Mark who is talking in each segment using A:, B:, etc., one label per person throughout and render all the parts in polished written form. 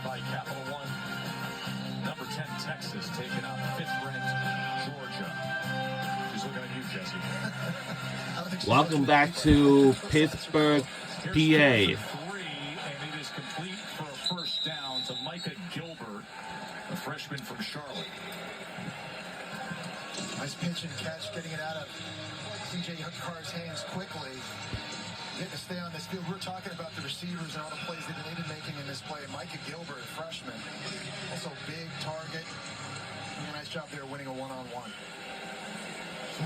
A: by Capital One. Number 10, Texas, taking on 5th-ranked Georgia. She's looking at you, Jesse.
B: Welcome back to Pittsburgh, PA.
A: Three, and it is complete for a first down to Micah Gilbert, a freshman from Charlotte.
C: Nice pitch and catch, getting it out of C.J. Carr's hands quickly. Getting to stay on this field. We're talking about the receivers and all the plays they've been making in this play. Micah Gilbert, a freshman, also big target. Doing a nice job there winning a one-on-one.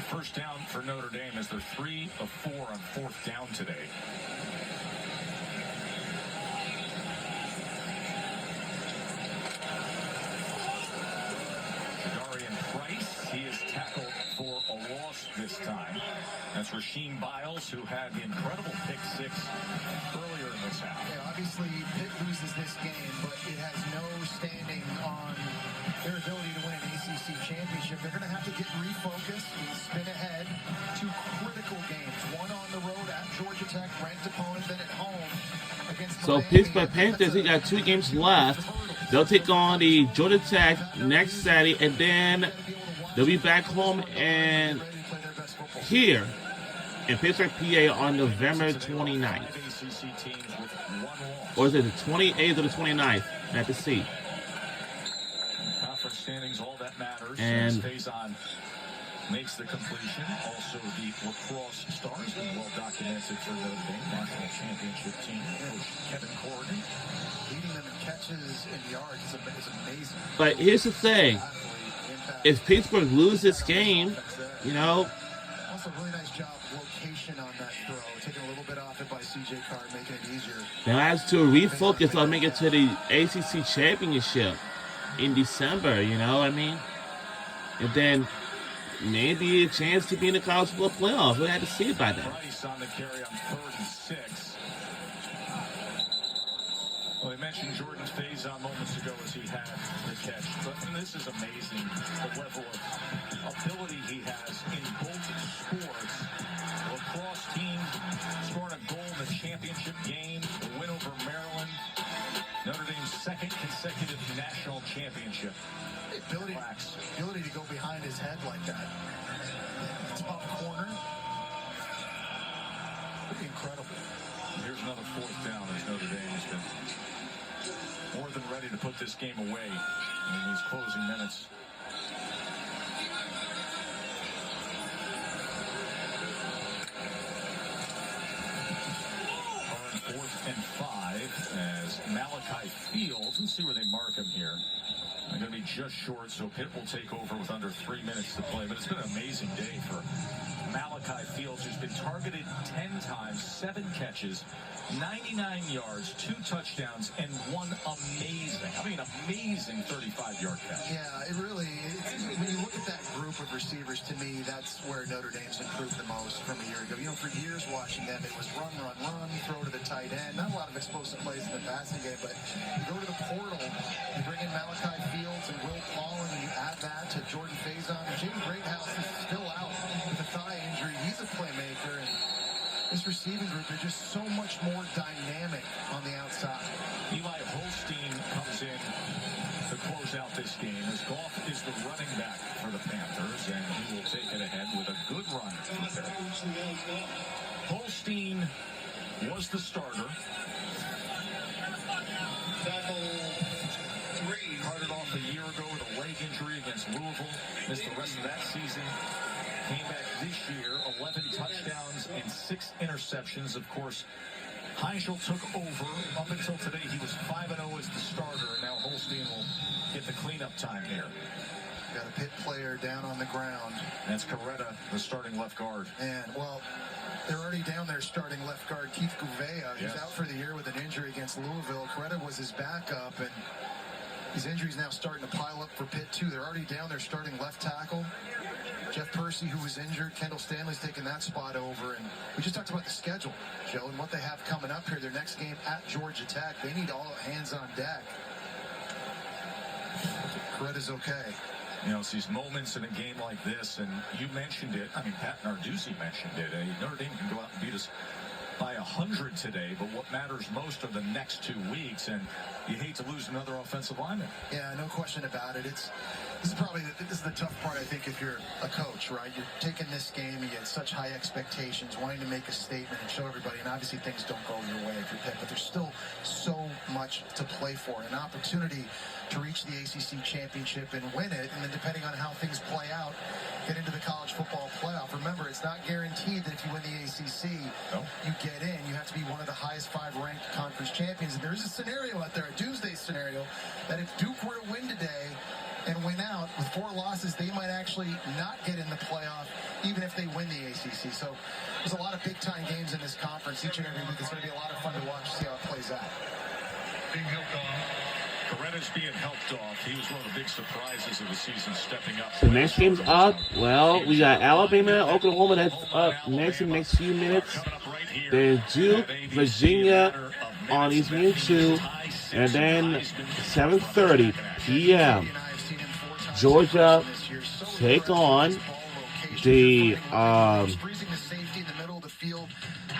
A: First down for Notre Dame as they're 3 of 4 on 4th down today. Darian Price, he is tackled for a loss this time. That's Rasheem Biles, who had the incredible pick 6 earlier in this half.
C: Yeah, obviously, Pitt loses this game, but it has no standing on their ability to win an ACC championship. They're going to have to get refocused and spin ahead. 2 critical games. One on the road at Georgia Tech, ranked opponent, then at home against
B: So
C: Miami.
B: Pittsburgh Panthers, they got 2 games left. They'll take on the Georgia Tech next Saturday, and then they'll be back home and here in Pittsburgh, PA on November 29th. Or is it the 28th or the 29th? I have to see.
A: Conference standings, all that matters.
B: And
A: Faison makes the completion. Also, the lacrosse stars, well documented for Notre Dame national championship team. Coach Kevin Corrigan
C: leading them in catches and yards is amazing.
B: But here's the thing: if Pittsburgh loses this game, you know.
C: Also, really nice job location on that throw, taking a little bit off it by C.J. Carr, making it easier.
B: Now has to refocus on making it to the ACC championship in December. You know what I mean? And then maybe a chance to be in the college football playoff. We'll have to see about that.
A: Price on the carry on 3rd and 6. Well, I mentioned Jordan Faison moments ago as he had the catch. But this is amazing, the level of ability he has in both sports. The lacrosse team scoring a goal in the championship game, the win over Maryland. Notre Dame's 2nd consecutive national championship.
C: Ability to go behind his head like that. Top corner. Pretty incredible.
A: Here's another 4th down as Notre Dame has been more than ready to put this game away in these closing minutes. On 4th and 5 as Malachi Fields, let's see where they mark him here. They're going to be just short, so Pitt will take over with under 3 minutes to play. But it's been an amazing day for Malachi Fields, who's been targeted 10 times, 7 catches, 99 yards, 2 touchdowns, and 1 amazing 35-yard catch.
C: Yeah, when you look at that group of receivers, to me, that's where Notre Dame's improved the most from a year ago. You know, for years watching them, it was run, throw to the tight end. Not a lot of explosive plays in the passing game, but you go to the portal, you bring in Malachi Fields and Will Pauling, and you add that to Jordan Faison. And Jaden Greathouse is still out with a thigh injury. He's a playmaker, and this receiving group, they're just so much more dynamic on the outside.
A: Eli Holstein comes in to close out this game as Goff is the running back for the Panthers, and he will take it ahead with a good run. Holstein was the starter. Started off a year ago with a leg injury against Louisville. Missed the rest of that season. Came back this year, 11 touchdowns and 6 interceptions. Of course, Heigel took over. Up until today, he was 5-0 as the starter, and now Holstein will get the cleanup time here.
C: Got a Pitt player down on the ground.
A: That's Coretta, the starting left guard.
C: And, well, they're already down there starting left guard Keith Gouveia. He's out for the year with an injury against Louisville. Coretta was his backup, and these injuries now starting to pile up for Pitt, too. They're already down there starting left tackle. Jeff Percy, who was injured. Kendall Stanley's taking that spot over. And we just talked about the schedule, Joe, and what they have coming up here. Their next game at Georgia Tech. They need all hands on deck. Coretta's okay.
A: You know, it's these moments in a game like this, and you mentioned it. I mean, Pat Narduzzi mentioned it. Notre Dame can go out and beat us by 100. 100 today, but what matters most are the next 2 weeks, and you hate to lose another offensive lineman.
C: Yeah, no question about it. This is the tough part, I think, if you're a coach, right? You're taking this game, you get such high expectations, wanting to make a statement and show everybody, and obviously things don't go your way if you're picked, but there's still so much to play for, an opportunity to reach the ACC championship and win it, and then depending on how things play out, get into the college football playoff. Remember, it's not guaranteed that if you win the ACC, you get in. You have to be one of the highest 5 ranked conference champions, and there's a scenario out there, a doomsday scenario, that if Duke were to win today and win out with 4 losses, they might actually not get in the playoff, even if they win the ACC. So there's a lot of big-time games in this conference each and every week. It's going to be a lot of fun to watch, see how it plays out.
A: Being helped off. Coretta's being helped off. He was one of the big surprises of the season, stepping up.
B: The next game's up. Well, we got Alabama, Oklahoma. That's up next in the next few minutes. Then Duke, Virginia on ESPN2, and then 7:30 p.m. Georgia take on the
C: freezing the safety in the middle of the field,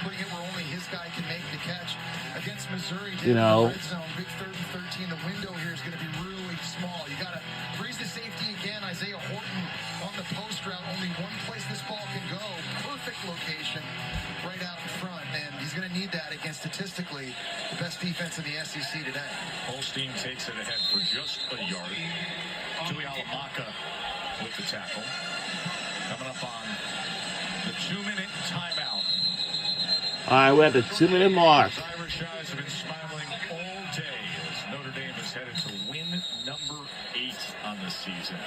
C: putting it where only his guy can make the catch against Missouri.
B: You know,
C: Red zone, big 3rd and 13. The window here is going to be really small. You got to freeze the safety again. Isaiah Horton on the post route. Only one place this ball can go. Perfect location right out in front, and he's going to need that against statistically the best defense in the SEC today.
A: Holstein takes it ahead for just a yard. Tui Alamaka with the tackle. Coming up on the 2-minute timeout.
B: all right, we're at the 2-minute mark.
A: Irish guys have been smiling all day as Notre Dame is headed to win number 8 on the season.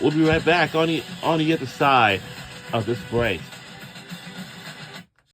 B: We'll be right back on the other side of this break.